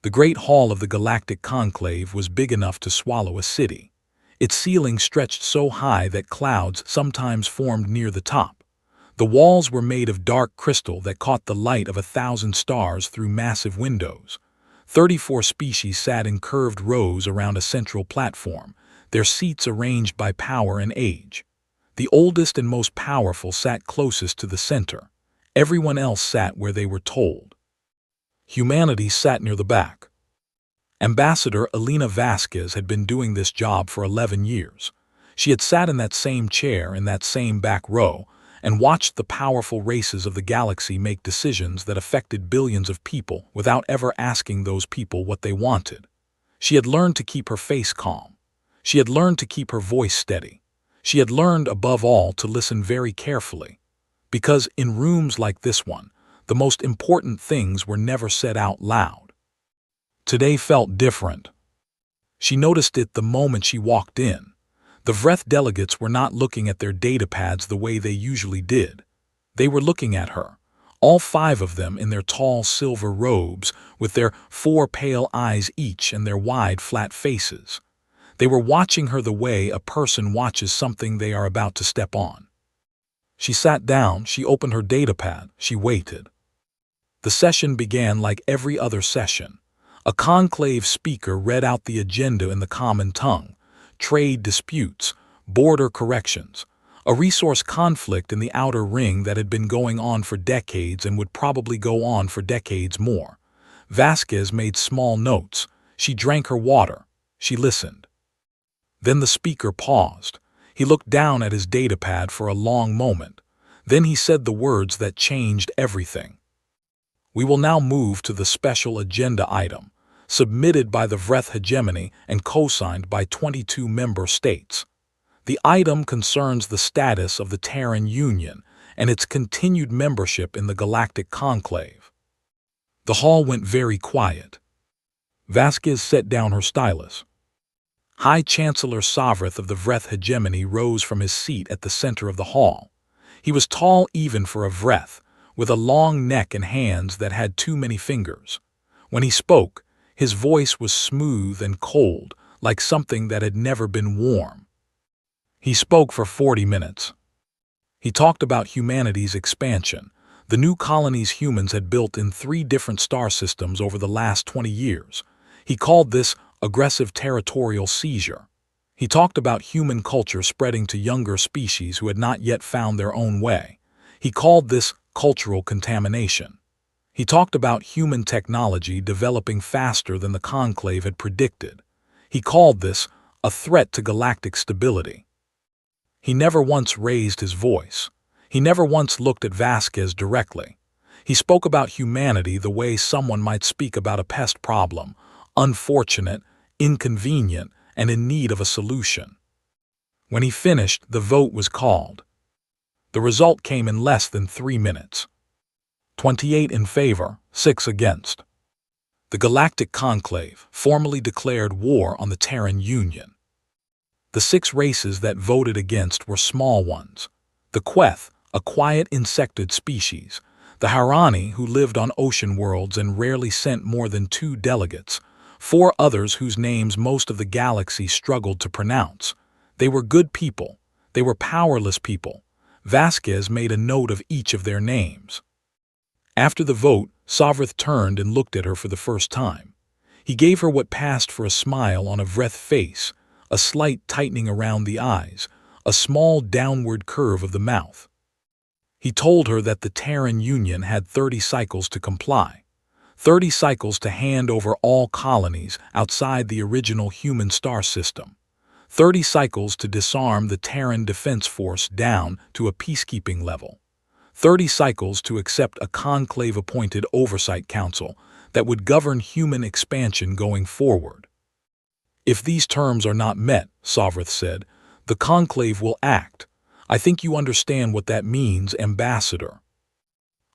The great hall of the Galactic Conclave was big enough to swallow a city. Its ceiling stretched so high that clouds sometimes formed near the top. The walls were made of dark crystal that caught the light of 1,000 stars through massive windows. 34 species sat in curved rows around a central platform, their seats arranged by power and age. The oldest and most powerful sat closest to the center. Everyone else sat where they were told. Humanity sat near the back. Ambassador Elena Vasquez had been doing this job for 11 years. She had sat in that same chair in that same back row and watched the powerful races of the galaxy make decisions that affected billions of people without ever asking those people what they wanted. She had learned to keep her face calm. She had learned to keep her voice steady. She had learned, above all, to listen very carefully. Because in rooms like this one, the most important things were never said out loud. Today felt different. She noticed it the moment she walked in. The Vreth delegates were not looking at their datapads the way they usually did. They were looking at her, all 5 of them in their tall silver robes, with their 4 pale eyes each and their wide, flat faces. They were watching her the way a person watches something they are about to step on. She sat down, she opened her datapad, she waited. The session began like every other session. A conclave speaker read out the agenda in the common tongue: trade disputes, border corrections, a resource conflict in the outer ring that had been going on for decades and would probably go on for decades more. Vasquez made small notes. She drank her water. She listened. Then the speaker paused. He looked down at his datapad for a long moment. Then he said the words that changed everything. We will now move to the special agenda item, submitted by the Vreth hegemony and co-signed by 22 member states. The item concerns the status of the Terran Union and its continued membership in the Galactic Conclave. The hall went very quiet. Vasquez set down her stylus. High Chancellor Sovreth of the Vreth hegemony rose from his seat at the center of the hall. He was tall even for a Vreth, with a long neck and hands that had too many fingers. When he spoke, his voice was smooth and cold, like something that had never been warm. He spoke for 40 minutes. He talked about humanity's expansion, the new colonies humans had built in 3 different star systems over the last 20 years. He called this aggressive territorial seizure. He talked about human culture spreading to younger species who had not yet found their own way. He called this cultural contamination. He talked about human technology developing faster than the Conclave had predicted. He called this a threat to galactic stability. He never once raised his voice. He never once looked at Vasquez directly. He spoke about humanity the way someone might speak about a pest problem, unfortunate, inconvenient, and in need of a solution. When he finished, the vote was called. The result came in less than 3 minutes. 28 in favor, 6 against. The Galactic Conclave formally declared war on the Terran Union. The 6 races that voted against were small ones. The Queth, a quiet insectoid species. The Harani, who lived on ocean worlds and rarely sent more than 2 delegates. 4 others whose names most of the galaxy struggled to pronounce. They were good people. They were powerless people. Vasquez made a note of each of their names. After the vote, Sovreth turned and looked at her for the first time. He gave her what passed for a smile on a Vreth face, a slight tightening around the eyes, a small downward curve of the mouth. He told her that the Terran Union had 30 cycles to comply, 30 cycles to hand over all colonies outside the original human star system, 30 cycles to disarm the Terran Defense Force down to a peacekeeping level, 30 cycles to accept a conclave-appointed oversight council that would govern human expansion going forward. If these terms are not met, Sovreth said, the conclave will act. I think you understand what that means, Ambassador.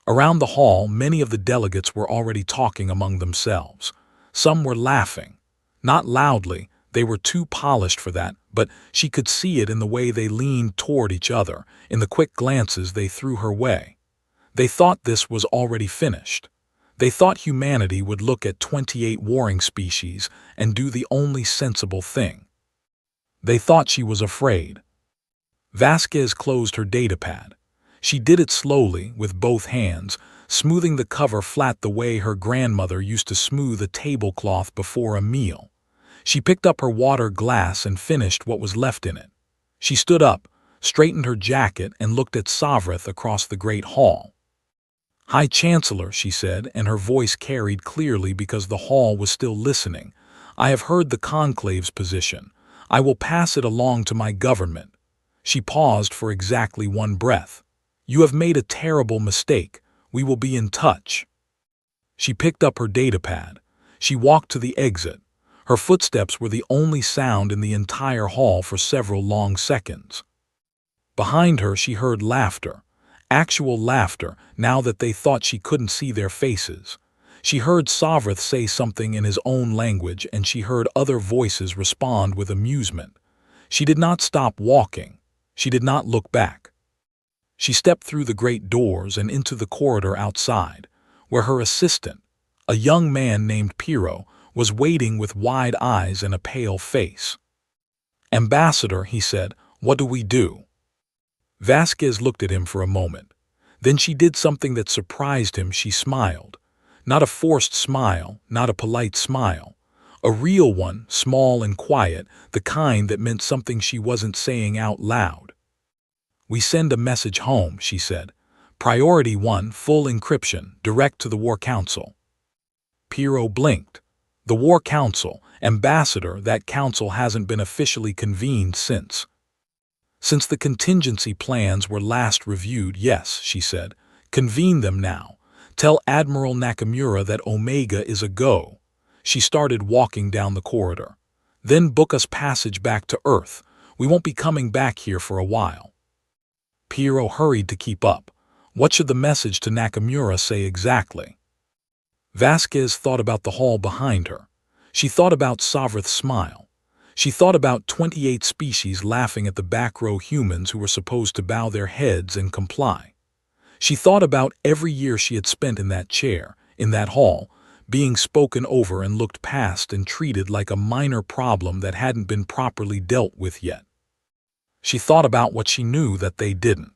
Around the hall, many of the delegates were already talking among themselves. Some were laughing. Not loudly, they were too polished for that, but she could see it in the way they leaned toward each other, in the quick glances they threw her way. They thought this was already finished. They thought humanity would look at 28 warring species and do the only sensible thing. They thought she was afraid. Vasquez closed her datapad. She did it slowly, with both hands, smoothing the cover flat the way her grandmother used to smooth a tablecloth before a meal. She picked up her water glass and finished what was left in it. She stood up, straightened her jacket, and looked at Savrith across the great hall. "High Chancellor," she said, and her voice carried clearly because the hall was still listening, "I have heard the conclave's position. I will pass it along to my government." She paused for exactly one breath. "You have made a terrible mistake. We will be in touch." She picked up her datapad. She walked to the exit. Her footsteps were the only sound in the entire hall for several long seconds. Behind her she heard laughter. Actual laughter, now that they thought she couldn't see their faces. She heard Savrith say something in his own language, and she heard other voices respond with amusement. She did not stop walking. She did not look back. She stepped through the great doors and into the corridor outside, where her assistant, a young man named Piero, was waiting with wide eyes and a pale face. "Ambassador," he said, "what do we do?" Vasquez looked at him for a moment. Then she did something that surprised him. She smiled. Not a forced smile, not a polite smile. A real one, small and quiet, the kind that meant something she wasn't saying out loud. "We send a message home," she said. "Priority 1, full encryption, direct to the War Council." Piero blinked. "The War Council, Ambassador, that council hasn't been officially convened since." "Since the contingency plans were last reviewed, yes," she said. "Convene them now. Tell Admiral Nakamura that Omega is a go." She started walking down the corridor. "Then book us passage back to Earth. We won't be coming back here for a while." Piero hurried to keep up. What should the message to Nakamura say exactly? Vasquez thought about the hall behind her. She thought about Savrith's smile. She thought about 28 species laughing at the back row humans who were supposed to bow their heads and comply. She thought about every year she had spent in that chair, in that hall, being spoken over and looked past and treated like a minor problem that hadn't been properly dealt with yet. She thought about what she knew that they didn't.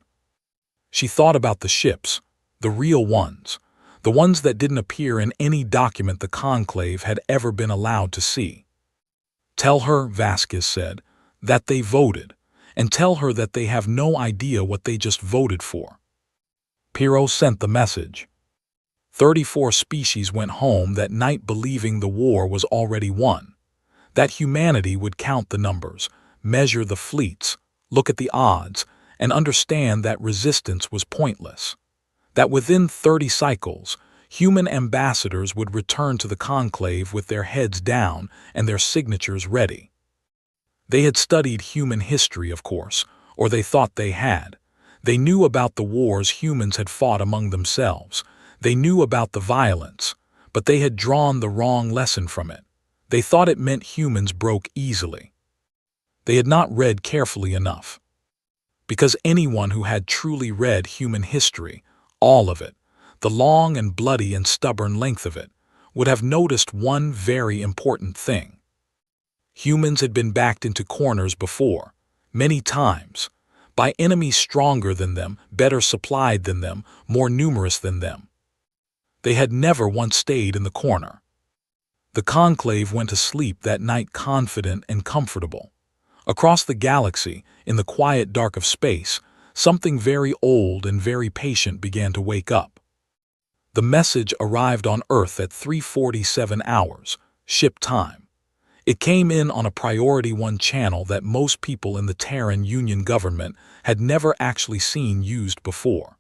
She thought about the ships, the real ones, the ones that didn't appear in any document the Conclave had ever been allowed to see. "Tell her," Vasquez said, "that they voted, and tell her that they have no idea what they just voted for." Piero sent the message. 34 species went home that night believing the war was already won, that humanity would count the numbers, measure the fleets, look at the odds, and understand that resistance was pointless, that within 30 cycles, human ambassadors would return to the Conclave with their heads down and their signatures ready. They had studied human history, of course, or they thought they had. They knew about the wars humans had fought among themselves. They knew about the violence, but they had drawn the wrong lesson from it. They thought it meant humans broke easily. They had not read carefully enough. Because anyone who had truly read human history, all of it, the long and bloody and stubborn length of it, would have noticed one very important thing. Humans had been backed into corners before, many times, by enemies stronger than them, better supplied than them, more numerous than them. They had never once stayed in the corner. The Conclave went to sleep that night confident and comfortable. Across the galaxy, in the quiet dark of space, something very old and very patient began to wake up. The message arrived on Earth at 3:47 hours, ship time. It came in on a Priority 1 channel that most people in the Terran Union government had never actually seen used before.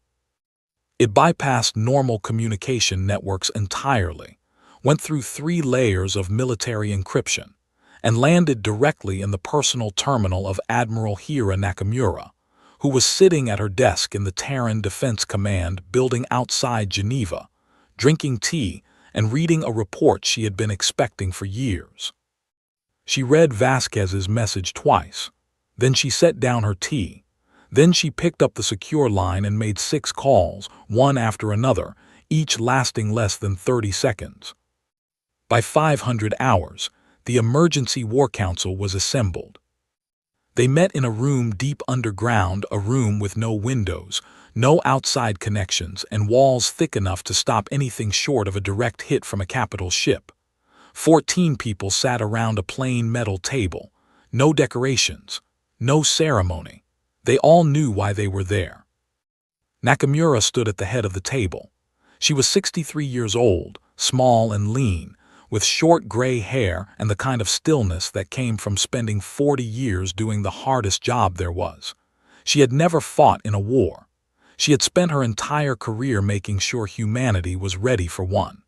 It bypassed normal communication networks entirely, went through 3 layers of military encryption, and landed directly in the personal terminal of Admiral Hira Nakamura, who was sitting at her desk in the Terran Defense Command building outside Geneva, drinking tea and reading a report she had been expecting for years. She read Vasquez's message twice. Then she set down her tea. Then she picked up the secure line and made 6 calls, one after another, each lasting less than 30 seconds. By 500 hours, the Emergency War Council was assembled. They met in a room deep underground, a room with no windows, no outside connections, and walls thick enough to stop anything short of a direct hit from a capital ship. 14 people sat around a plain metal table. No decorations, no ceremony. They all knew why they were there. Nakamura stood at the head of the table. She was 63 years old, small and lean, with short gray hair and the kind of stillness that came from spending 40 years doing the hardest job there was. She had never fought in a war. She had spent her entire career making sure humanity was ready for one.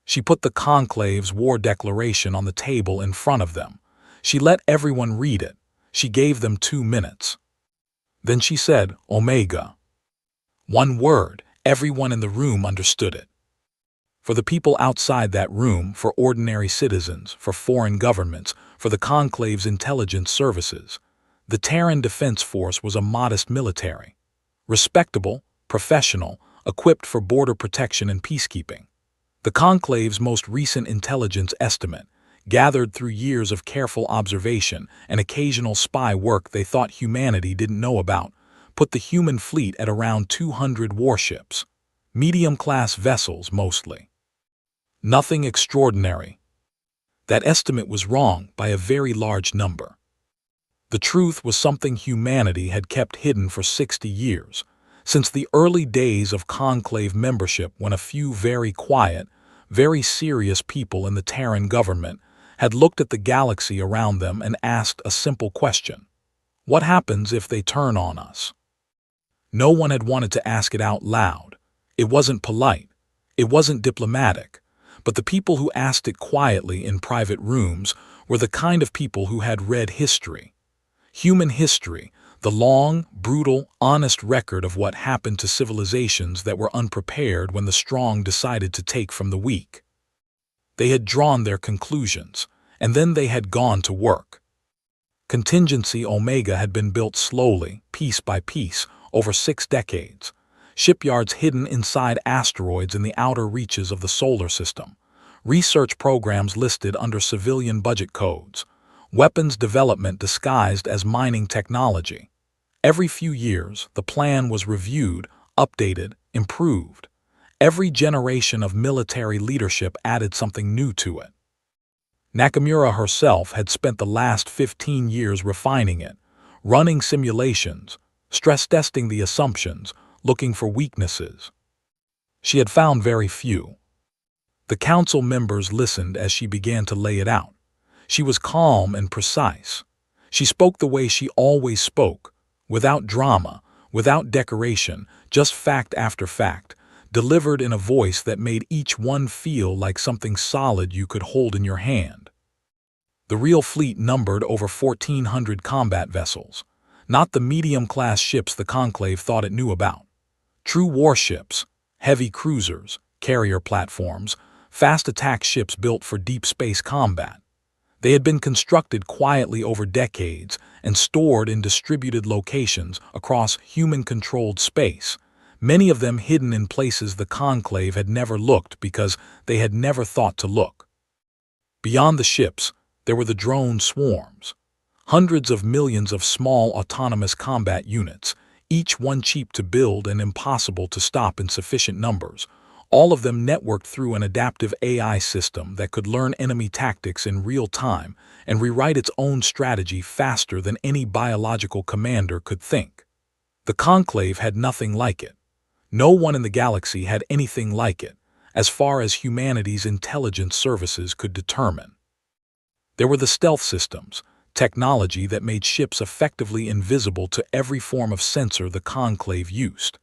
She put the Conclave's war declaration on the table in front of them. She let everyone read it. She gave them 2 minutes. Then she said, "Omega." One word, everyone in the room understood it. For the people outside that room, for ordinary citizens, for foreign governments, for the Conclave's intelligence services, the Terran Defense Force was a modest military. Respectable, professional, equipped for border protection and peacekeeping. The Conclave's most recent intelligence estimate, gathered through years of careful observation and occasional spy work they thought humanity didn't know about, put the human fleet at around 200 warships, medium-class vessels mostly. Nothing extraordinary. That estimate was wrong by a very large number. The truth was something humanity had kept hidden for 60 years, since the early days of Conclave membership, when a few very quiet, very serious people in the Terran government had looked at the galaxy around them and asked a simple question: what happens if they turn on us? No one had wanted to ask it out loud. It wasn't polite. It wasn't diplomatic. But the people who asked it quietly in private rooms were the kind of people who had read history. Human history, the long, brutal, honest record of what happened to civilizations that were unprepared when the strong decided to take from the weak. They had drawn their conclusions, and then they had gone to work. Contingency Omega had been built slowly, piece by piece, over 6 decades. Shipyards hidden inside asteroids in the outer reaches of the solar system, research programs listed under civilian budget codes, weapons development disguised as mining technology. Every few years, the plan was reviewed, updated, improved. Every generation of military leadership added something new to it. Nakamura herself had spent the last 15 years refining it, running simulations, stress-testing the assumptions, looking for weaknesses. She had found very few. The council members listened as she began to lay it out. She was calm and precise. She spoke the way she always spoke, without drama, without decoration, just fact after fact, delivered in a voice that made each one feel like something solid you could hold in your hand. The real fleet numbered over 1,400 combat vessels, not the medium-class ships the Conclave thought it knew about. True warships, heavy cruisers, carrier platforms, fast attack ships built for deep space combat. They had been constructed quietly over decades and stored in distributed locations across human-controlled space, many of them hidden in places the Conclave had never looked because they had never thought to look. Beyond the ships, there were the drone swarms, hundreds of millions of small autonomous combat units, each one cheap to build and impossible to stop in sufficient numbers, all of them networked through an adaptive AI system that could learn enemy tactics in real time and rewrite its own strategy faster than any biological commander could think. The Conclave had nothing like it. No one in the galaxy had anything like it, as far as humanity's intelligence services could determine. There were the stealth systems, technology that made ships effectively invisible to every form of sensor the Conclave used.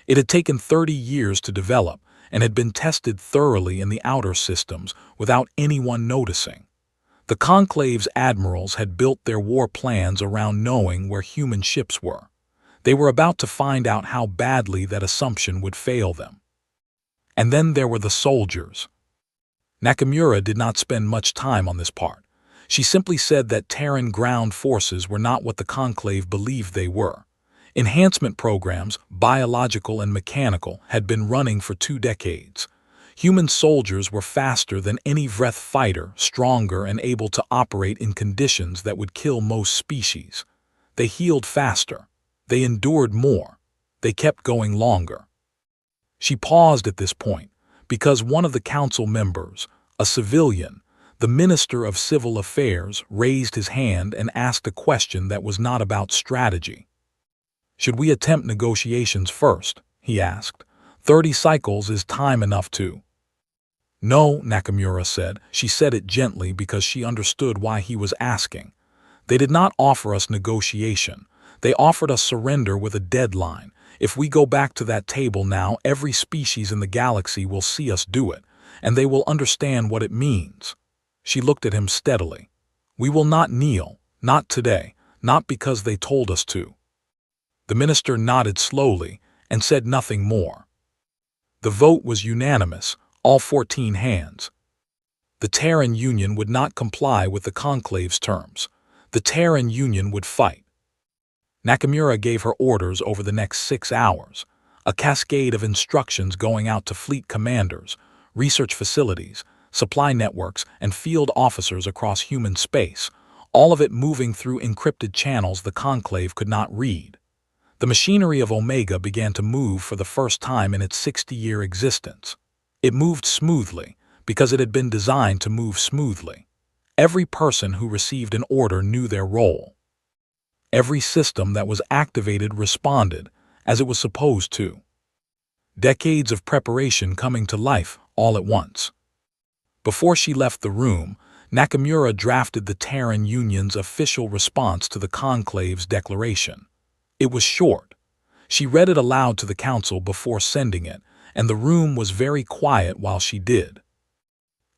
It had taken 30 years to develop and had been tested thoroughly in the outer systems without anyone noticing. The Conclave's admirals had built their war plans around knowing where human ships were. They were about to find out how badly that assumption would fail them. And then there were the soldiers. Nakamura did not spend much time on this part. She simply said that Terran ground forces were not what the Conclave believed they were. Enhancement programs, biological and mechanical, had been running for 2 decades. Human soldiers were faster than any Vreth fighter, stronger and able to operate in conditions that would kill most species. They healed faster. They endured more. They kept going longer. She paused at this point because one of the council members, a civilian, the Minister of Civil Affairs, raised his hand and asked a question that was not about strategy. "Should we attempt negotiations first?" he asked. 30 cycles is time enough to. "No," Nakamura said. She said it gently because she understood why he was asking. "They did not offer us negotiation. They offered us surrender with a deadline. If we go back to that table now, every species in the galaxy will see us do it, and they will understand what it means." She looked at him steadily. "We will not kneel, not today, not because they told us to." The minister nodded slowly and said nothing more. The vote was unanimous, all 14 hands. The Terran Union would not comply with the Conclave's terms. The Terran Union would fight. Nakamura gave her orders over the next 6 hours, a cascade of instructions going out to fleet commanders, research facilities, supply networks, and field officers across human space, all of it moving through encrypted channels the Conclave could not read. The machinery of Omega began to move for the first time in its 60-year existence. It moved smoothly because it had been designed to move smoothly. Every person who received an order knew their role. Every system that was activated responded as it was supposed to. Decades of preparation coming to life all at once. Before she left the room, Nakamura drafted the Terran Union's official response to the Conclave's declaration. It was short. She read it aloud to the council before sending it, and the room was very quiet while she did.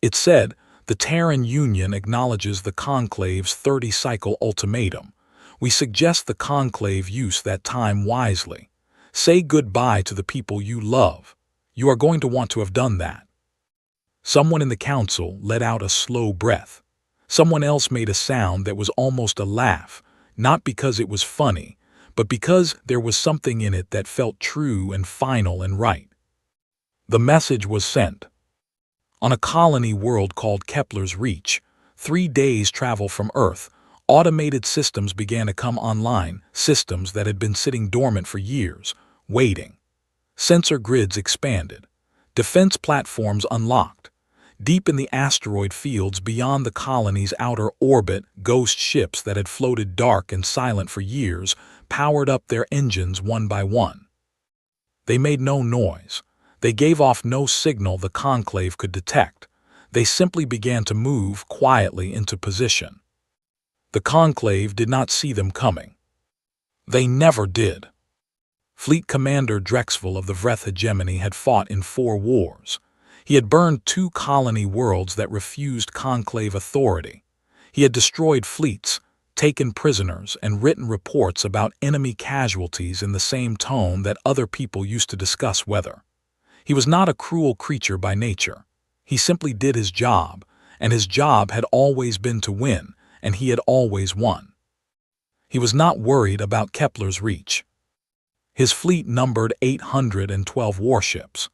It said, "The Terran Union acknowledges the Conclave's 30-cycle ultimatum. We suggest the Conclave use that time wisely. Say goodbye to the people you love. You are going to want to have done that." Someone in the council let out a slow breath. Someone else made a sound that was almost a laugh, not because it was funny, but because there was something in it that felt true and final and right. The message was sent. On a colony world called Kepler's Reach, 3 days' travel from Earth, automated systems began to come online, systems that had been sitting dormant for years, waiting. Sensor grids expanded. Defense platforms unlocked. Deep in the asteroid fields beyond the colony's outer orbit, ghost ships that had floated dark and silent for years powered up their engines one by one. They made no noise. They gave off no signal the Conclave could detect. They simply began to move quietly into position. The Conclave did not see them coming. They never did. Fleet Commander Drexel of the Vreth hegemony had fought in 4 wars. He had burned 2 colony worlds that refused Conclave authority. He had destroyed fleets, taken prisoners, and written reports about enemy casualties in the same tone that other people used to discuss weather. He was not a cruel creature by nature. He simply did his job, and his job had always been to win, and he had always won. He was not worried about Kepler's Reach. His fleet numbered 812 warships.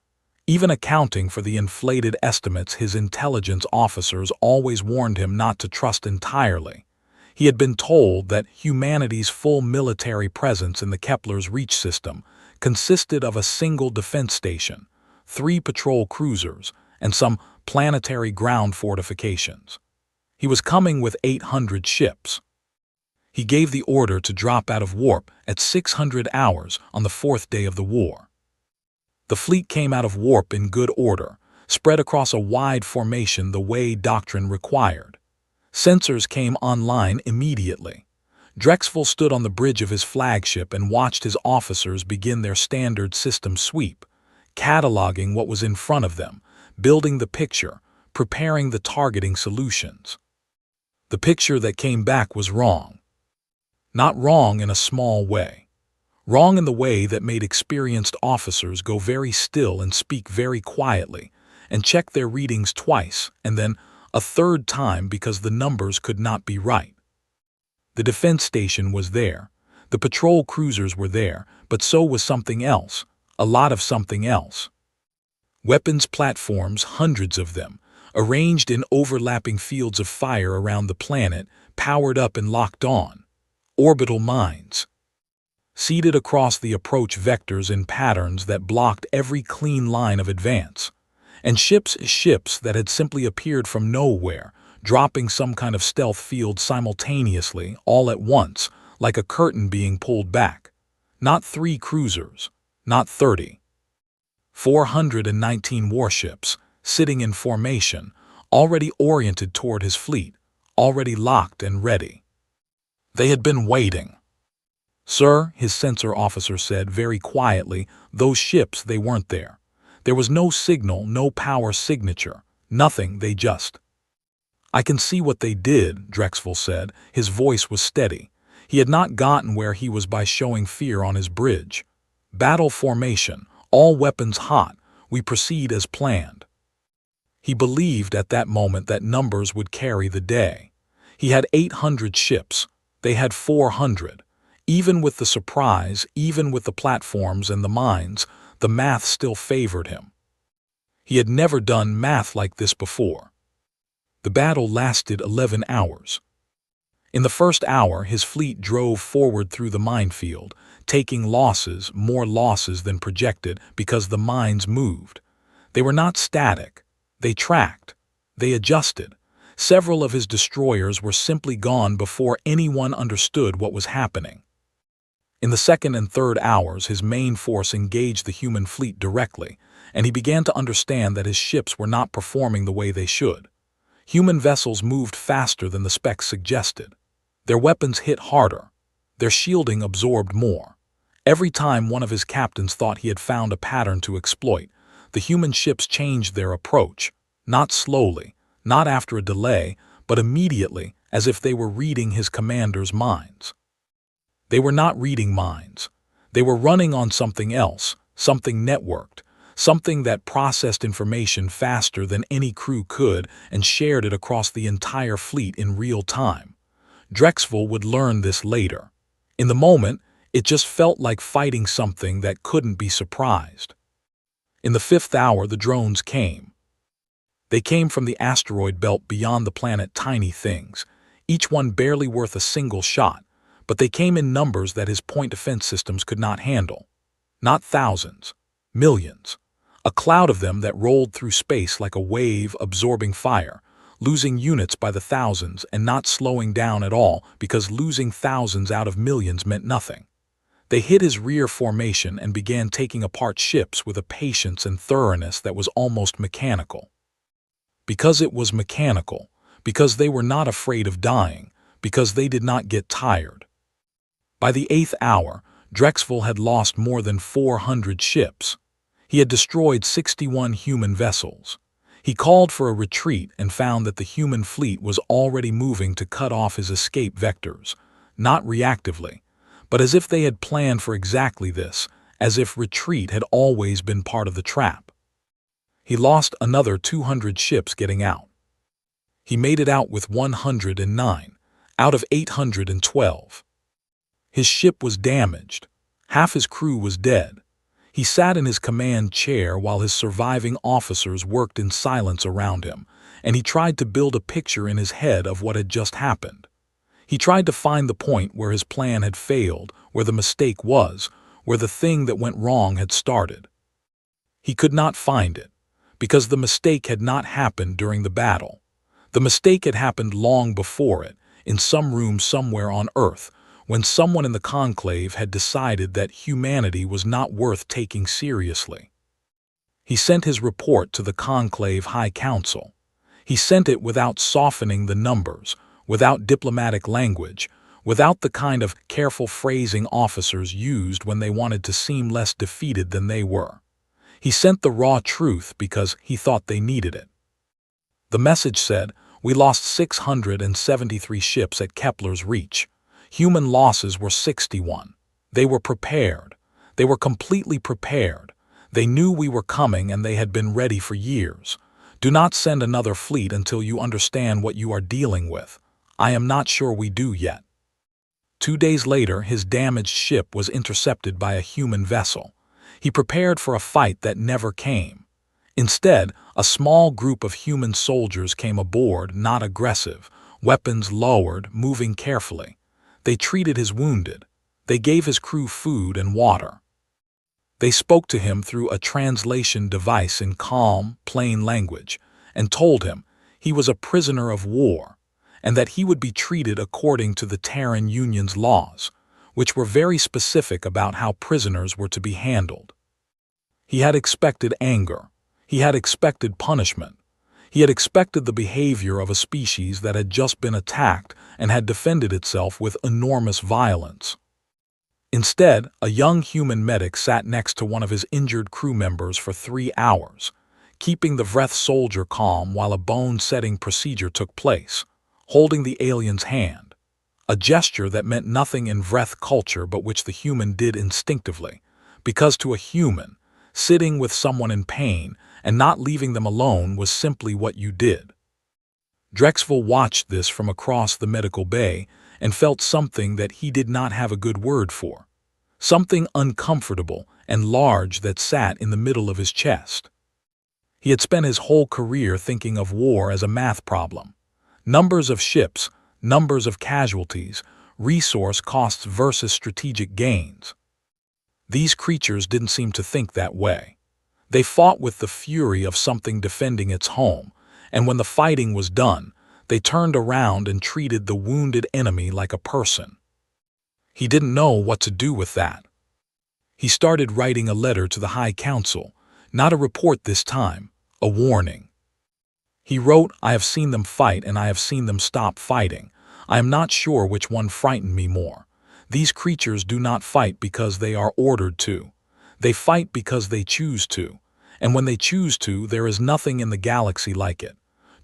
Even accounting for the inflated estimates, his intelligence officers always warned him not to trust entirely. He had been told that humanity's full military presence in the Kepler's Reach system consisted of a single defense station, 3 patrol cruisers, and some planetary ground fortifications. He was coming with 800 ships. He gave the order to drop out of warp at 600 hours on the 4th day of the war. The fleet came out of warp in good order, spread across a wide formation the way doctrine required. Sensors came online immediately. Drexel stood on the bridge of his flagship and watched his officers begin their standard system sweep, cataloging what was in front of them, building the picture, preparing the targeting solutions. The picture that came back was wrong. Not wrong in a small way. Wrong in the way that made experienced officers go very still and speak very quietly, and check their readings twice, and then a 3rd time because the numbers could not be right. The defense station was there. The patrol cruisers were there, but so was something else, a lot of something else. Weapons platforms, hundreds of them, arranged in overlapping fields of fire around the planet, powered up and locked on. Orbital mines. Seated across the approach vectors in patterns that blocked every clean line of advance. And ships that had simply appeared from nowhere, dropping some kind of stealth field simultaneously, all at once, like a curtain being pulled back. Not 3 cruisers, not 30. 419 warships, sitting in formation, already oriented toward his fleet, already locked and ready. They had been waiting. "Sir," his sensor officer said very quietly, "those ships, they weren't there. There was no signal, no power signature, nothing, they just—" "I can see what they did," Drexel said. His voice was steady. He had not gotten where he was by showing fear on his bridge. "Battle formation, all weapons hot, we proceed as planned." He believed at that moment that numbers would carry the day. He had 800 ships. They had 400. Even with the surprise, even with the platforms and the mines, the math still favored him. He had never done math like this before. The battle lasted 11 hours. In the first hour, his fleet drove forward through the minefield, taking losses, more losses than projected, because the mines moved. They were not static. They tracked. They adjusted. Several of his destroyers were simply gone before anyone understood what was happening. In the second and third hours, his main force engaged the human fleet directly, and he began to understand that his ships were not performing the way they should. Human vessels moved faster than the specs suggested. Their weapons hit harder. Their shielding absorbed more. Every time one of his captains thought he had found a pattern to exploit, the human ships changed their approach, not slowly, not after a delay, but immediately, as if they were reading his commander's minds. They were not reading minds. They were running on something else, something networked, something that processed information faster than any crew could and shared it across the entire fleet in real time. Drexel would learn this later. In the moment, it just felt like fighting something that couldn't be surprised. In the 5th hour, the drones came. They came from the asteroid belt beyond the planet, tiny things, each one barely worth a single shot, but they came in numbers that his point defense systems could not handle. Not thousands, millions. A cloud of them that rolled through space like a wave absorbing fire, losing units by the thousands and not slowing down at all because losing thousands out of millions meant nothing. They hit his rear formation and began taking apart ships with a patience and thoroughness that was almost mechanical. Because it was mechanical, because they were not afraid of dying, because they did not get tired. By the 8th hour, Drexel had lost more than 400 ships. He had destroyed 61 human vessels. He called for a retreat and found that the human fleet was already moving to cut off his escape vectors, not reactively, but as if they had planned for exactly this, as if retreat had always been part of the trap. He lost another 200 ships getting out. He made it out with 109, out of 812. His ship was damaged. Half his crew was dead. He sat in his command chair while his surviving officers worked in silence around him, and he tried to build a picture in his head of what had just happened. He tried to find the point where his plan had failed, where the mistake was, where the thing that went wrong had started. He could not find it, because the mistake had not happened during the battle. The mistake had happened long before it, in some room somewhere on Earth, when someone in the conclave had decided that humanity was not worth taking seriously. He sent his report to the conclave High Council. He sent it without softening the numbers, without diplomatic language, without the kind of careful phrasing officers used when they wanted to seem less defeated than they were. He sent the raw truth because he thought they needed it. The message said, "We lost 673 ships at Kepler's reach. Human losses were 61. They were prepared. They were completely prepared. They knew we were coming and they had been ready for years. Do not send another fleet until you understand what you are dealing with. I am not sure we do yet." 2 days later, his damaged ship was intercepted by a human vessel. He prepared for a fight that never came. Instead, a small group of human soldiers came aboard, not aggressive, weapons lowered, moving carefully. They treated his wounded. They gave his crew food and water. They spoke to him through a translation device in calm, plain language, and told him he was a prisoner of war, and that he would be treated according to the Terran Union's laws, which were very specific about how prisoners were to be handled. He had expected anger. He had expected punishment. He had expected the behavior of a species that had just been attacked and had defended itself with enormous violence. Instead, a young human medic sat next to one of his injured crew members for 3 hours, keeping the Vreth soldier calm while a bone-setting procedure took place, holding the alien's hand, a gesture that meant nothing in Vreth culture but which the human did instinctively, because to a human, sitting with someone in pain and not leaving them alone was simply what you did. Drexel watched this from across the medical bay and felt something that he did not have a good word for, something uncomfortable and large that sat in the middle of his chest. He had spent his whole career thinking of war as a math problem. Numbers of ships, numbers of casualties, resource costs versus strategic gains. These creatures didn't seem to think that way. They fought with the fury of something defending its home, and when the fighting was done, they turned around and treated the wounded enemy like a person. He didn't know what to do with that. He started writing a letter to the High Council, not a report this time, a warning. He wrote, "I have seen them fight and I have seen them stop fighting. I am not sure which one frightened me more. These creatures do not fight because they are ordered to. They fight because they choose to. And when they choose to, there is nothing in the galaxy like it.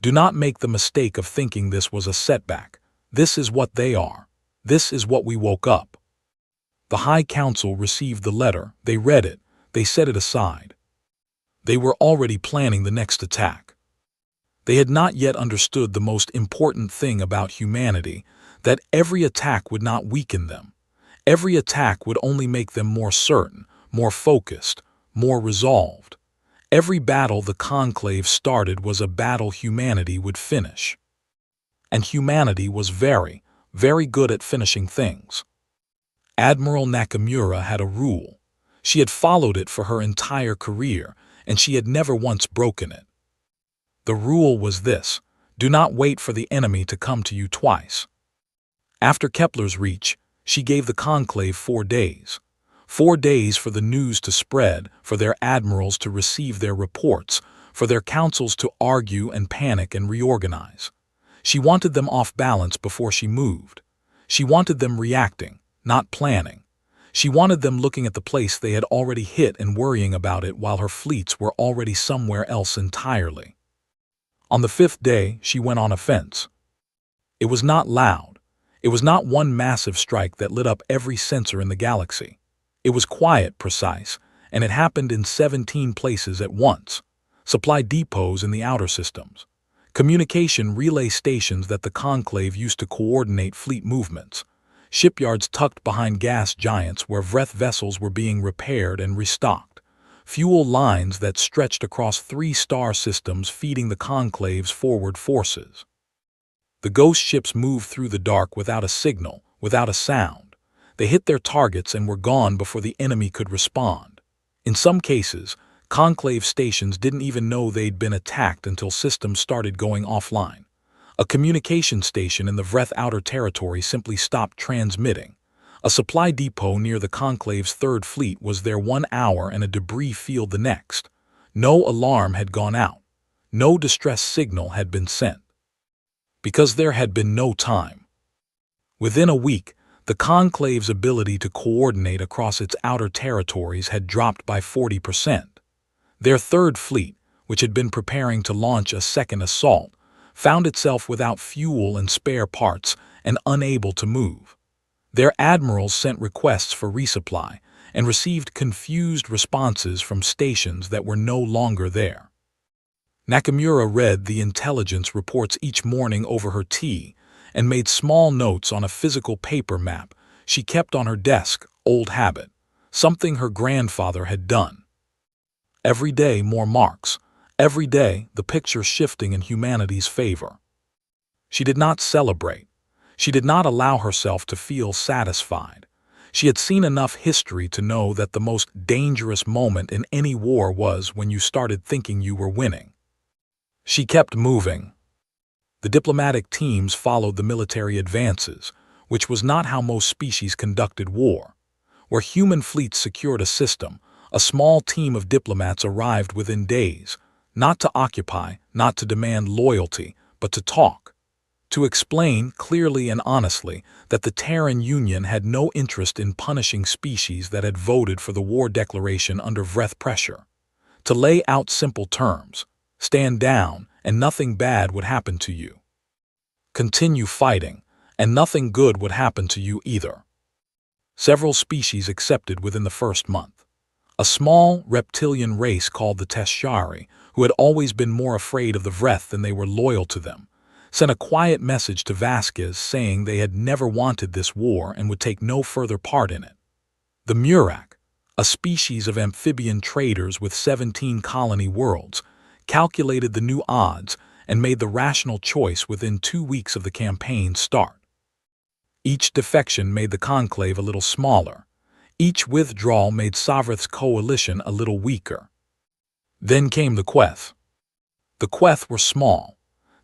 Do not make the mistake of thinking this was a setback. This is what they are. This is what we woke up." The High Council received the letter, they read it, they set it aside. They were already planning the next attack. They had not yet understood the most important thing about humanity, that every attack would not weaken them. Every attack would only make them more certain, more focused, more resolved. Every battle the Conclave started was a battle humanity would finish. And humanity was very, very good at finishing things. Admiral Nakamura had a rule. She had followed it for her entire career, and she had never once broken it. The rule was this: do not wait for the enemy to come to you twice. After Kepler's reach, she gave the Conclave 4 days. 4 days for the news to spread, for their admirals to receive their reports, for their councils to argue and panic and reorganize. She wanted them off balance before she moved. She wanted them reacting, not planning. She wanted them looking at the place they had already hit and worrying about it while her fleets were already somewhere else entirely. On the 5th day, she went on offense. It was not loud. It was not one massive strike that lit up every sensor in the galaxy. It was quiet, precise, and it happened in 17 places at once. Supply depots in the outer systems. Communication relay stations that the Conclave used to coordinate fleet movements. Shipyards tucked behind gas giants where Vreth vessels were being repaired and restocked. Fuel lines that stretched across 3 star systems feeding the Conclave's forward forces. The ghost ships moved through the dark without a signal, without a sound. They hit their targets and were gone before the enemy could respond. In some cases, Conclave stations didn't even know they'd been attacked until systems started going offline. A communication station in the Vreth Outer Territory simply stopped transmitting. A supply depot near the Conclave's 3rd Fleet was there 1 hour and a debris field the next. No alarm had gone out. No distress signal had been sent. Because there had been no time. Within a week, the Conclave's ability to coordinate across its outer territories had dropped by 40%. Their 3rd Fleet, which had been preparing to launch a second assault, found itself without fuel and spare parts and unable to move. Their admirals sent requests for resupply and received confused responses from stations that were no longer there. Nakamura read the intelligence reports each morning over her tea and made small notes on a physical paper map, she kept on her desk, old habit, something her grandfather had done. Every day more marks, every day the picture shifting in humanity's favor. She did not celebrate. She did not allow herself to feel satisfied. She had seen enough history to know that the most dangerous moment in any war was when you started thinking you were winning. She kept moving. The diplomatic teams followed the military advances, which was not how most species conducted war. Where human fleets secured a system, a small team of diplomats arrived within days, not to occupy, not to demand loyalty, but to talk. To explain clearly and honestly that the Terran Union had no interest in punishing species that had voted for the war declaration under Vreth pressure. To lay out simple terms, stand down and nothing bad would happen to you. Continue fighting, and nothing good would happen to you either. Several species accepted within the first month. A small reptilian race called the Teshari, who had always been more afraid of the Vreth than they were loyal to them, sent a quiet message to Vasquez saying they had never wanted this war and would take no further part in it. The Murak, a species of amphibian traders with 17 colony worlds, calculated the new odds and made the rational choice within 2 weeks of the campaign's start. Each defection made the conclave a little smaller. Each withdrawal made Sovreth's coalition a little weaker. Then came the Queth. The Queth were small.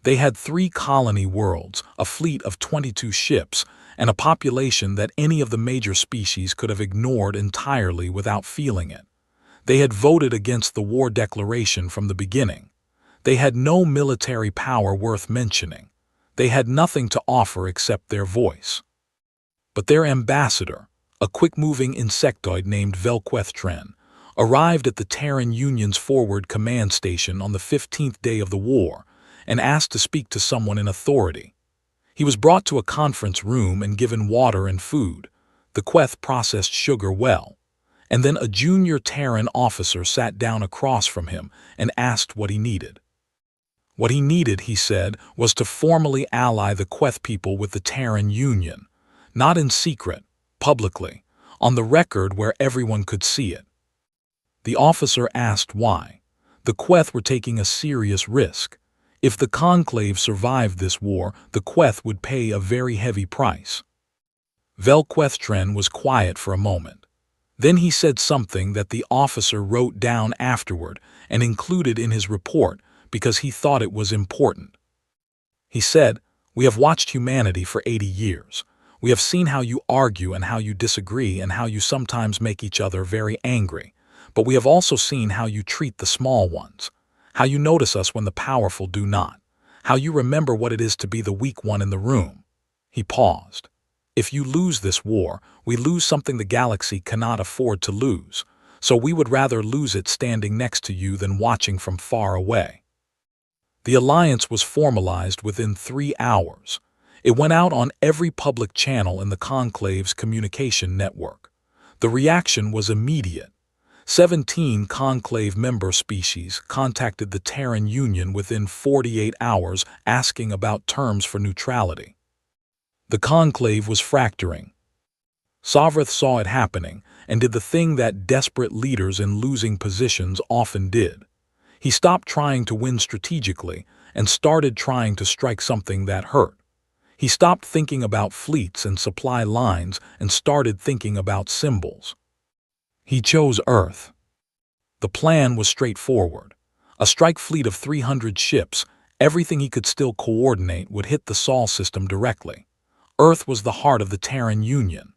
They had 3 colony worlds, a fleet of 22 ships, and a population that any of the major species could have ignored entirely without feeling it. They had voted against the war declaration from the beginning. They had no military power worth mentioning. They had nothing to offer except their voice. But their ambassador, a quick-moving insectoid named Velquethtren, arrived at the Terran Union's forward command station on the 15th day of the war and asked to speak to someone in authority. He was brought to a conference room and given water and food. The Queth processed sugar well. And then a junior Terran officer sat down across from him and asked what he needed. What he needed, he said, was to formally ally the Queth people with the Terran Union, not in secret, publicly, on the record where everyone could see it. The officer asked why. The Queth were taking a serious risk. If the Conclave survived this war, the Queth would pay a very heavy price. Velquethtren was quiet for a moment. Then he said something that the officer wrote down afterward and included in his report because he thought it was important. He said, "We have watched humanity for 80 years. We have seen how you argue and how you disagree and how you sometimes make each other very angry. But we have also seen how you treat the small ones, how you notice us when the powerful do not, how you remember what it is to be the weak one in the room." He paused. "If you lose this war, we lose something the galaxy cannot afford to lose, so we would rather lose it standing next to you than watching from far away." The alliance was formalized within 3 hours. It went out on every public channel in the Conclave's communication network. The reaction was immediate. 17 Conclave member species contacted the Terran Union within 48 hours asking about terms for neutrality. The Conclave was fracturing. Sovreth saw it happening and did the thing that desperate leaders in losing positions often did. He stopped trying to win strategically and started trying to strike something that hurt. He stopped thinking about fleets and supply lines and started thinking about symbols. He chose Earth. The plan was straightforward. A strike fleet of 300 ships, everything he could still coordinate, would hit the Sol system directly. Earth was the heart of the Terran Union.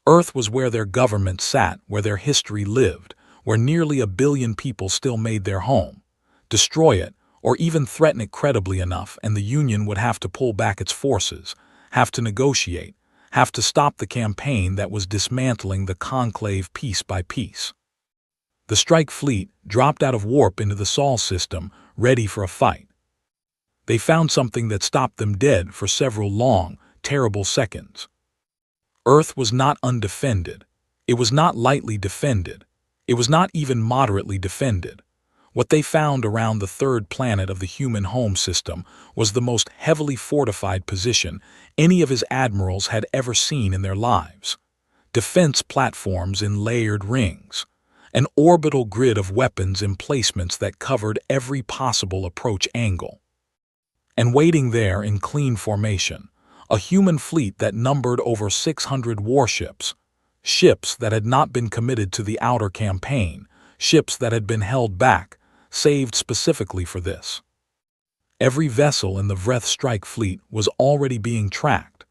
Earth was where their government sat, where their history lived, where nearly 1 billion people still made their home. Destroy it, or even threaten it credibly enough, and the Union would have to pull back its forces, have to negotiate, have to stop the campaign that was dismantling the Conclave piece by piece. The strike fleet dropped out of warp into the Sol system, ready for a fight. They found something that stopped them dead for several long, terrible seconds. Earth was not undefended. It was not lightly defended. It was not even moderately defended. What they found around the 3rd planet of the human home system was the most heavily fortified position any of his admirals had ever seen in their lives. defense platforms in layered rings, an orbital grid of weapons emplacements that covered every possible approach angle. And waiting there in clean formation, a human fleet that numbered over 600 warships, ships that had not been committed to the outer campaign, ships that had been held back, saved specifically for this. Every vessel in the Vreth strike fleet was already being tracked.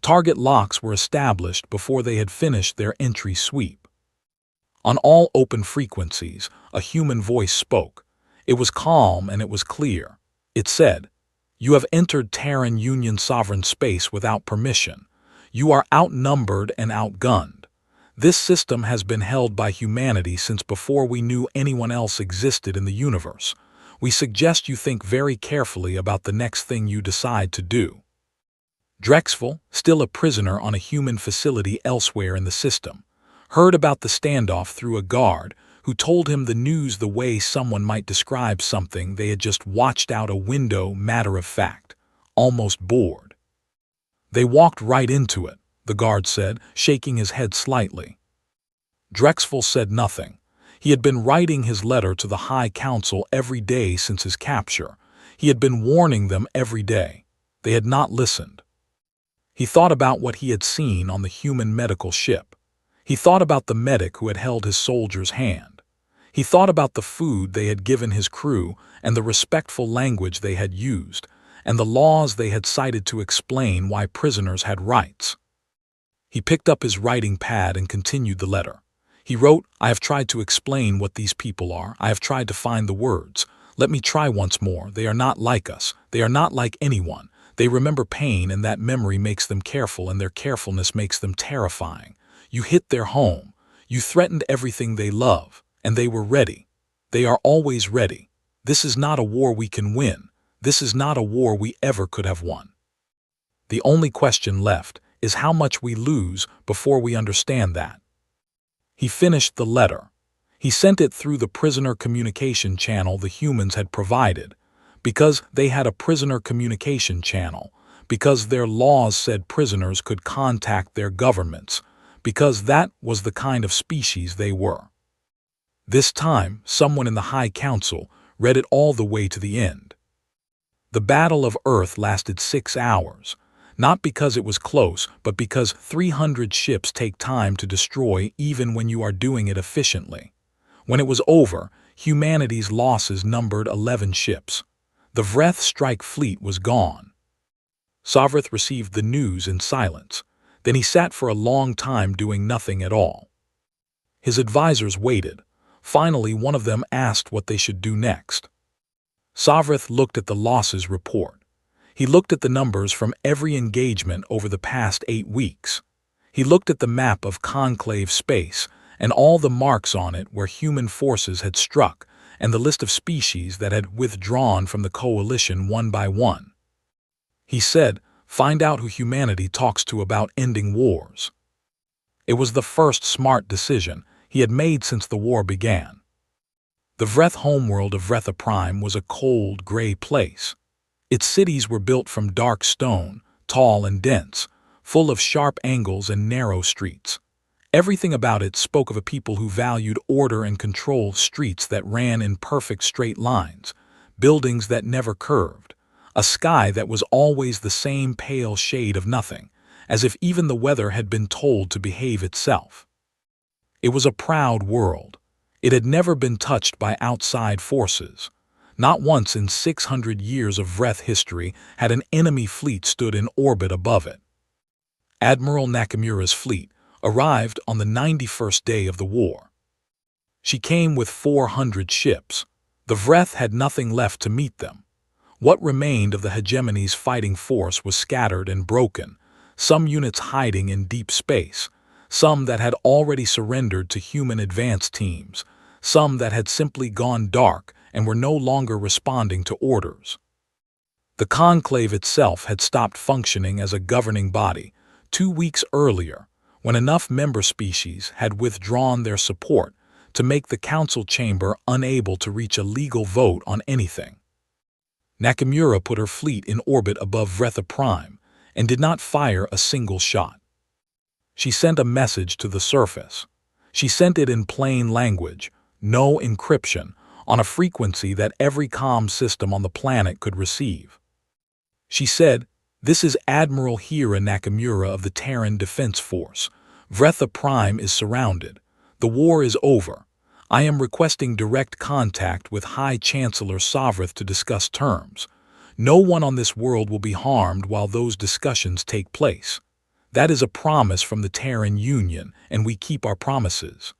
Target locks were established before they had finished their entry sweep. On all open frequencies, a human voice spoke. It was calm and it was clear. It said, "You have entered Terran Union sovereign space without permission. You are outnumbered and outgunned. This system has been held by humanity since before we knew anyone else existed in the universe. We suggest you think very carefully about the next thing you decide to do." Drexel, still a prisoner on a human facility elsewhere in the system, heard about the standoff through a guard who told him the news the way someone might describe something they had just watched out a window, matter of fact, almost bored. "They walked right into it," the guard said, shaking his head slightly. Drexel said nothing. He had been writing his letter to the High Council every day since his capture. He had been warning them every day. They had not listened. He thought about what he had seen on the human medical ship. He thought about the medic who had held his soldier's hand. He thought about the food they had given his crew and the respectful language they had used, and the laws they had cited to explain why prisoners had rights. He picked up his writing pad and continued the letter. He wrote, "I have tried to explain what these people are. I have tried to find the words. Let me try once more. They are not like us. They are not like anyone. They remember pain, and that memory makes them careful, and their carefulness makes them terrifying. You hit their home. You threatened everything they love, and they were ready. They are always ready. This is not a war we can win. This is not a war we ever could have won. The only question left is how much we lose before we understand that." He finished the letter. He sent it through the prisoner communication channel the humans had provided, because they had a prisoner communication channel, because their laws said prisoners could contact their governments, because that was the kind of species they were. This time, someone in the High Council read it all the way to the end. The Battle of Earth lasted 6 hours, not because it was close, but because 300 ships take time to destroy even when you are doing it efficiently. When it was over, humanity's losses numbered 11 ships. The Vreth strike fleet was gone. Sovrith received the news in silence. Then he sat for a long time doing nothing at all. His advisors waited. Finally, one of them asked what they should do next. Sovrith looked at the losses report. He looked at the numbers from every engagement over the past 8 weeks. He looked at the map of Conclave space and all the marks on it where human forces had struck, and the list of species that had withdrawn from the coalition one by one. He said, "Find out who humanity talks to about ending wars." It was the first smart decision he had made since the war began. The Vreth homeworld of Vretha Prime was a cold, gray place. Its cities were built from dark stone, tall and dense, full of sharp angles and narrow streets. Everything about it spoke of a people who valued order and control, streets that ran in perfect straight lines, buildings that never curved, a sky that was always the same pale shade of nothing, as if even the weather had been told to behave itself. It was a proud world. It had never been touched by outside forces. Not once in 600 years of Vreth history had an enemy fleet stood in orbit above it. Admiral Nakamura's fleet arrived on the 91st day of the war. She came with 400 ships. The Vreth had nothing left to meet them. What remained of the hegemony's fighting force was scattered and broken, some units hiding in deep space, some that had already surrendered to human advance teams, some that had simply gone dark and were no longer responding to orders. The Conclave itself had stopped functioning as a governing body 2 weeks earlier, when enough member species had withdrawn their support to make the council chamber unable to reach a legal vote on anything. Nakamura put her fleet in orbit above Vretha Prime and did not fire a single shot. She sent a message to the surface. She sent it in plain language, no encryption, on a frequency that every comm system on the planet could receive. She said, "This is Admiral Hira Nakamura of the Terran Defense Force. Vretha Prime is surrounded. The war is over. I am requesting direct contact with High Chancellor Sovrith to discuss terms. No one on this world will be harmed while those discussions take place. That is a promise from the Terran Union, and we keep our promises."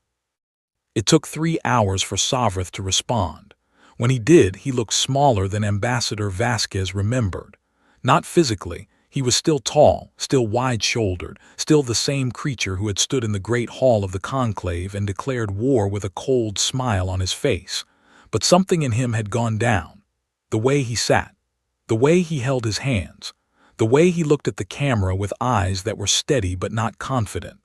It took 3 hours for Sovrith to respond. When he did, he looked smaller than Ambassador Vasquez remembered. Not physically, he was still tall, still wide-shouldered, still the same creature who had stood in the Great Hall of the Conclave and declared war with a cold smile on his face. But something in him had gone down. The way he sat, the way he held his hands, the way he looked at the camera with eyes that were steady but not confident.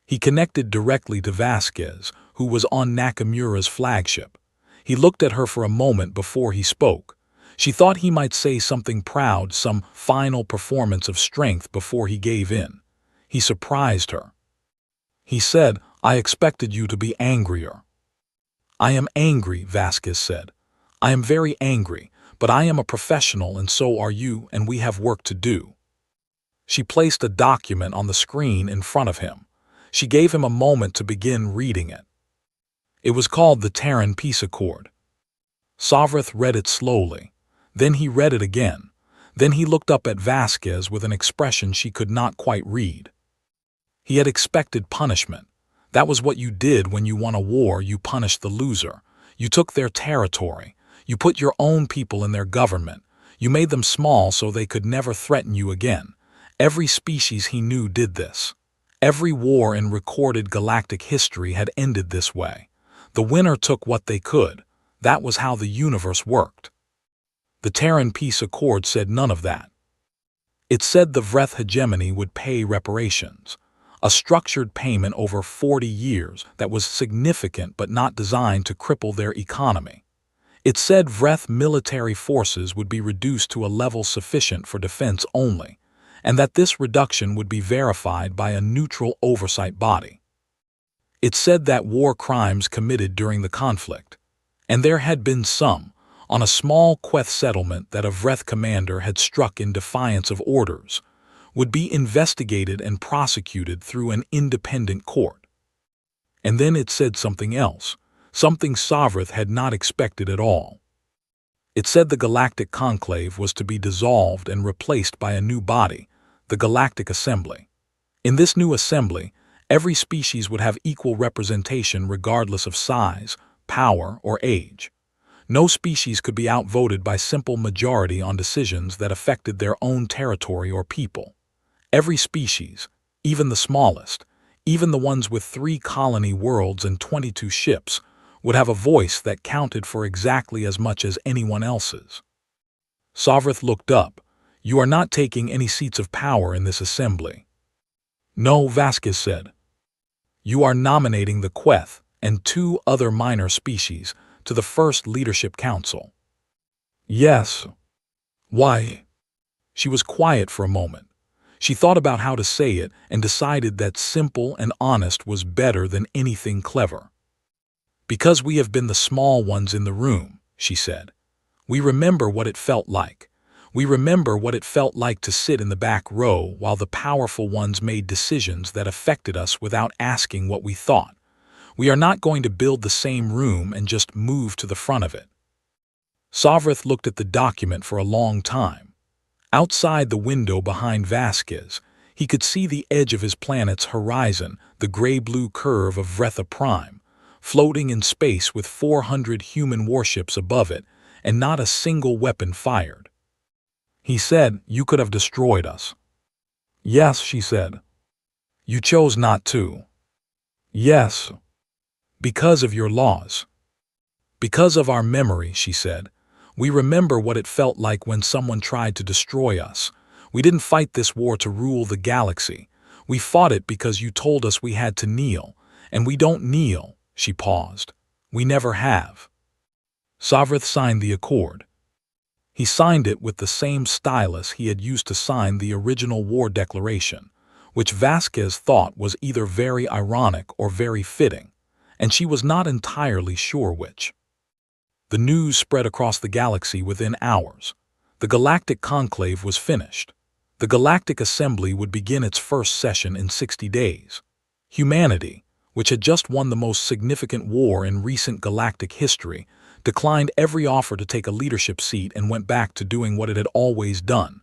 He connected directly to Vasquez, who was on Nakamura's flagship. He looked at her for a moment before he spoke. She thought he might say something proud, some final performance of strength before he gave in. He surprised her. He said, "I expected you to be angrier." "I am angry," Vasquez said. "I am very angry, but I am a professional and so are you, and we have work to do." She placed a document on the screen in front of him. She gave him a moment to begin reading it. It was called the Terran Peace Accord. Sovrith read it slowly. Then he read it again. Then he looked up at Vasquez with an expression she could not quite read. He had expected punishment. That was what you did when you won a war. You punished the loser. You took their territory. You put your own people in their government. You made them small so they could never threaten you again. Every species he knew did this. Every war in recorded galactic history had ended this way. The winner took what they could. That was how the universe worked. The Terran Peace Accord said none of that. It said the Vreth hegemony would pay reparations, a structured payment over 40 years that was significant but not designed to cripple their economy. It said Vreth military forces would be reduced to a level sufficient for defense only, and that this reduction would be verified by a neutral oversight body. It said that war crimes committed during the conflict, and there had been some, on a small Queth settlement that a Vreth commander had struck in defiance of orders, would be investigated and prosecuted through an independent court. And then it said something else, something Sovrith had not expected at all. It said the Galactic Conclave was to be dissolved and replaced by a new body, the Galactic Assembly. In this new assembly, every species would have equal representation regardless of size, power, or age. No species could be outvoted by simple majority on decisions that affected their own territory or people. Every species, even the smallest, even the ones with 3 colony worlds and 22 ships, would have a voice that counted for exactly as much as anyone else's. Sovrith looked up. "You are not taking any seats of power in this assembly." "No," Vasquez said. "You are nominating the Queth and 2 other minor species to the First Leadership Council." "Yes." "Why?" She was quiet for a moment. She thought about how to say it and decided that simple and honest was better than anything clever. "Because we have been the small ones in the room," she said. "We remember what it felt like. We remember what it felt like to sit in the back row while the powerful ones made decisions that affected us without asking what we thought. We are not going to build the same room and just move to the front of it." Sovrith looked at the document for a long time. Outside the window behind Vasquez, he could see the edge of his planet's horizon, the gray-blue curve of Vretha Prime, floating in space with 400 human warships above it, and not a single weapon fired. He said, "You could have destroyed us." "Yes," she said. "You chose not to." "Yes." "Because of your laws." "Because of our memory," she said. "We remember what it felt like when someone tried to destroy us. We didn't fight this war to rule the galaxy. We fought it because you told us we had to kneel, and we don't kneel." She paused. "We never have." Sovrith signed the accord. He signed it with the same stylus he had used to sign the original war declaration, which Vasquez thought was either very ironic or very fitting, and she was not entirely sure which. The news spread across the galaxy within hours. The Galactic Conclave was finished. The Galactic Assembly would begin its first session in 60 days. Humanity, which had just won the most significant war in recent galactic history, declined every offer to take a leadership seat and went back to doing what it had always done,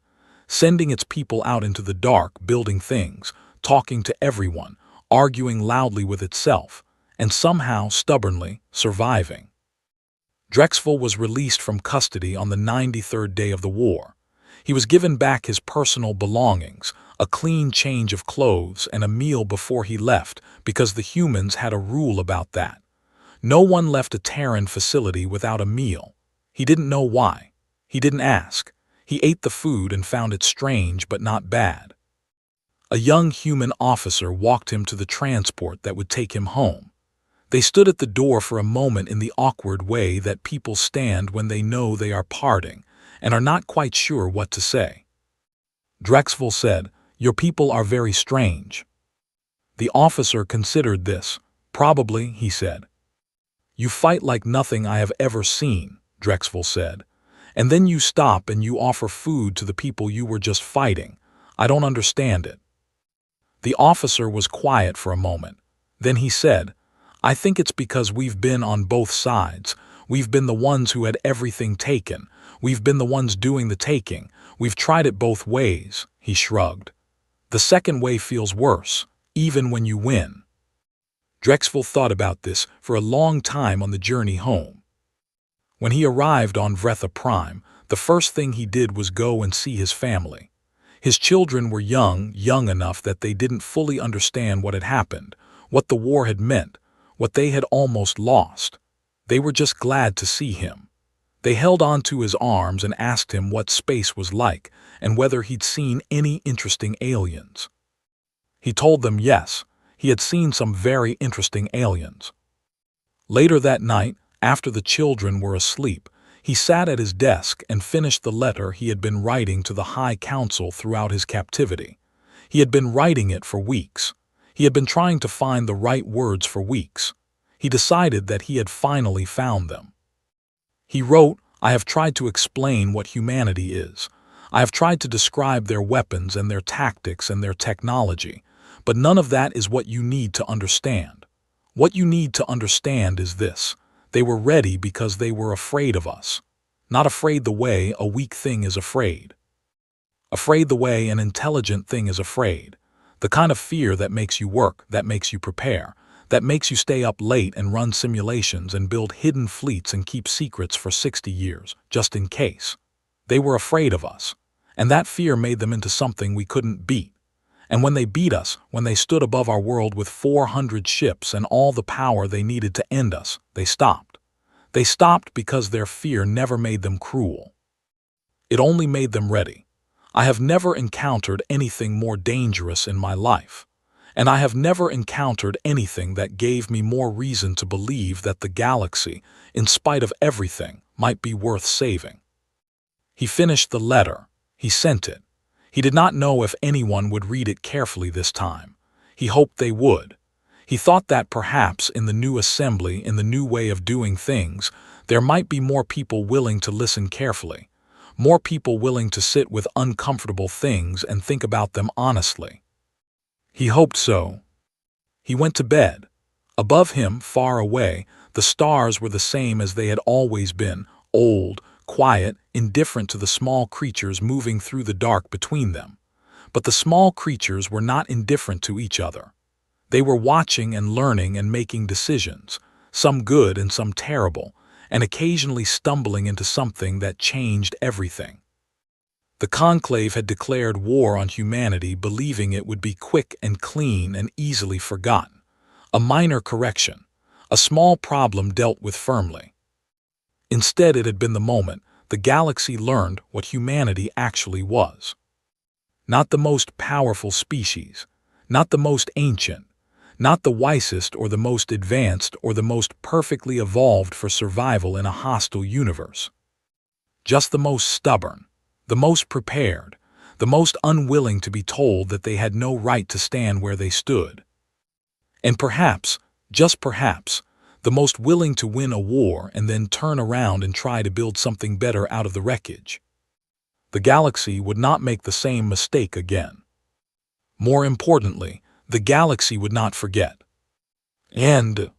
sending its people out into the dark, building things, talking to everyone, arguing loudly with itself, and somehow stubbornly surviving. Drexel was released from custody on the 93rd day of the war. He was given back his personal belongings, a clean change of clothes, and a meal before he left, because the humans had a rule about that. No one left a Terran facility without a meal. He didn't know why. He didn't ask. He ate the food and found it strange but not bad. A young human officer walked him to the transport that would take him home. They stood at the door for a moment in the awkward way that people stand when they know they are parting and are not quite sure what to say. Drexel said, "Your people are very strange." The officer considered this. "Probably," he said. "You fight like nothing I have ever seen," Drexel said. "And then you stop and you offer food to the people you were just fighting. I don't understand it." The officer was quiet for a moment. Then he said, "I think it's because we've been on both sides. We've been the ones who had everything taken. We've been the ones doing the taking. We've tried it both ways," he shrugged. "The second way feels worse, even when you win." Drexel thought about this for a long time on the journey home. When he arrived on Vretha Prime, the first thing he did was go and see his family. His children were young enough that they didn't fully understand what had happened, what the war had meant, what they had almost lost. They were just glad to see him. They held onto his arms and asked him what space was like and whether he'd seen any interesting aliens. He told them yes, he had seen some very interesting aliens. Later that night, after the children were asleep, he sat at his desk and finished the letter he had been writing to the High Council throughout his captivity. He had been writing it for weeks. He had been trying to find the right words for weeks. He decided that he had finally found them. He wrote, "I have tried to explain what humanity is. I have tried to describe their weapons and their tactics and their technology, but none of that is what you need to understand. What you need to understand is this. They were ready because they were afraid of us. Not afraid the way a weak thing is afraid. Afraid the way an intelligent thing is afraid. The kind of fear that makes you work, that makes you prepare, that makes you stay up late and run simulations and build hidden fleets and keep secrets for 60 years, just in case. They were afraid of us, and that fear made them into something we couldn't beat. And when they beat us, when they stood above our world with 400 ships and all the power they needed to end us, they stopped. They stopped because their fear never made them cruel. It only made them ready. I have never encountered anything more dangerous in my life, and I have never encountered anything that gave me more reason to believe that the galaxy, in spite of everything, might be worth saving." He finished the letter. He sent it. He did not know if anyone would read it carefully this time. He hoped they would. He thought that perhaps in the new assembly, in the new way of doing things, there might be more people willing to listen carefully. More people willing to sit with uncomfortable things and think about them honestly. He hoped so. He went to bed. Above him, far away, the stars were the same as they had always been, old, quiet, indifferent to the small creatures moving through the dark between them. But the small creatures were not indifferent to each other. They were watching and learning and making decisions, some good and some terrible, and occasionally stumbling into something that changed everything. The Conclave had declared war on humanity, believing it would be quick and clean and easily forgotten. A minor correction, a small problem dealt with firmly. Instead, it had been the moment the galaxy learned what humanity actually was. Not the most powerful species, not the most ancient, not the wisest or the most advanced or the most perfectly evolved for survival in a hostile universe. Just the most stubborn, the most prepared, the most unwilling to be told that they had no right to stand where they stood. And perhaps, just perhaps, the most willing to win a war and then turn around and try to build something better out of the wreckage. The galaxy would not make the same mistake again. More importantly, the galaxy would not forget. And